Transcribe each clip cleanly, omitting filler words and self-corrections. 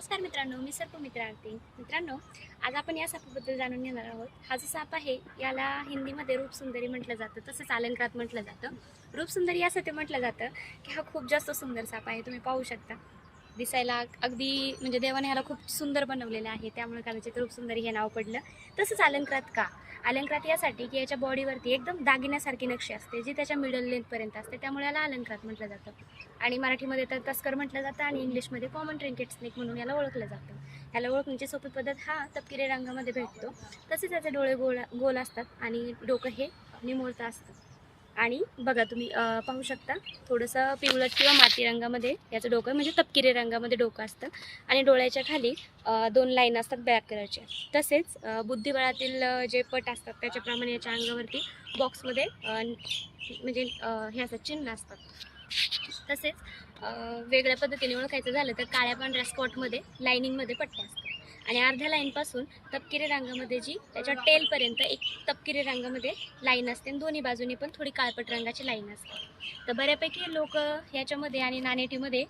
नमस्कार मित्रांनो, मी सर्पमित्र आरती. मित्रांनो, आज आपण या सापाबद्दल जाणून घेणार आहोत. हा जो साप आहे याला हिंदीमध्ये रूपसुंदरी म्हटलं जातं, तसंच अलंकारात म्हटलं जातं. रूपसुंदरी यासाठी म्हटलं जातं की हा खूप जास्त सुंदर साप आहे. तुम्ही पाहू शकता, दिसायला अगदी म्हणजे देवाने ह्याला खूप सुंदर बनवलेलं आहे, त्यामुळे कदाचित रूपसुंदरी हे नाव पडलं. तसंच अलंकारात का? अलंकारात यासाठी की याच्या बॉडीवरती एकदम दागिन्यासारखी नक्षी असते, जी त्याच्या मिडल लेंथपर्यंत असते, त्यामुळे याला अलंकारात म्हटलं जातं. आणि मराठीमध्ये तर तस्कर म्हटलं जातं आणि इंग्लिशमध्ये कॉमन ट्रिंकेट स्नेक म्हणून याला ओळखलं जातं. याला ओळखण्याची सोपी पद्धत हा तपकिरी रंगामध्ये भेटतो. तसेच याचे डोळे गोल असतात आणि डोकं हे निमुळतं असतं. आणि बघा तुम्ही पाहू शकता, थोडंसं पिवळट किंवा माती रंगामध्ये याचं डोकं म्हणजे तपकिरी रंगामध्ये डोकं असतं आणि डोळ्याच्या खाली 2 लाईन असतात ब्लॅक कलरच्या. तसेच बुद्धिबळातील जे पट असतात त्याच्याप्रमाणे याच्या अंगावरती बॉक्समध्ये म्हणजे हे असतात, चिन्ह असतात. तसेच वेगळ्या पद्धतीने ओळखायचं झालं तर काळ्या पांढऱ्या स्पॉटमध्ये लाईनिंगमध्ये पट्ट्या असतात आणि अर्ध्या लाईनपासून तपकिरी रंगामध्ये जी त्याच्या टेलपर्यंत एक तपकिरी रंगामध्ये लाईन असते आणि दोन्ही बाजूनी पण थोडी काळपट रंगाची लाईन असते. तर बऱ्यापैकी लोक ह्याच्यामध्ये आणि नाणेटीमध्ये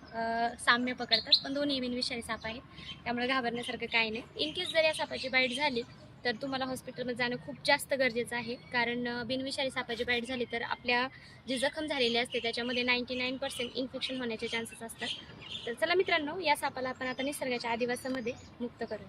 साम्य पकडतात, पण दोन्ही बिनविषारी साप आहेत, त्यामुळे घाबरण्यासारखं काही नाही. इन केस जर या सापाची बाईट झाली तर तुम्हाला हॉस्पिटलमध्ये जाणं खूप जास्त गरजेचं आहे, कारण बिनविषारी सापाची बाईट झाली तर आपल्या जी जखम झालेली असते त्याच्यामध्ये 99% इन्फेक्शन होण्याचे चान्सेस असतात. तर चला मित्रांनो, या सापाला आपण आता निसर्गाच्या आदिवासामध्ये मुक्त करू.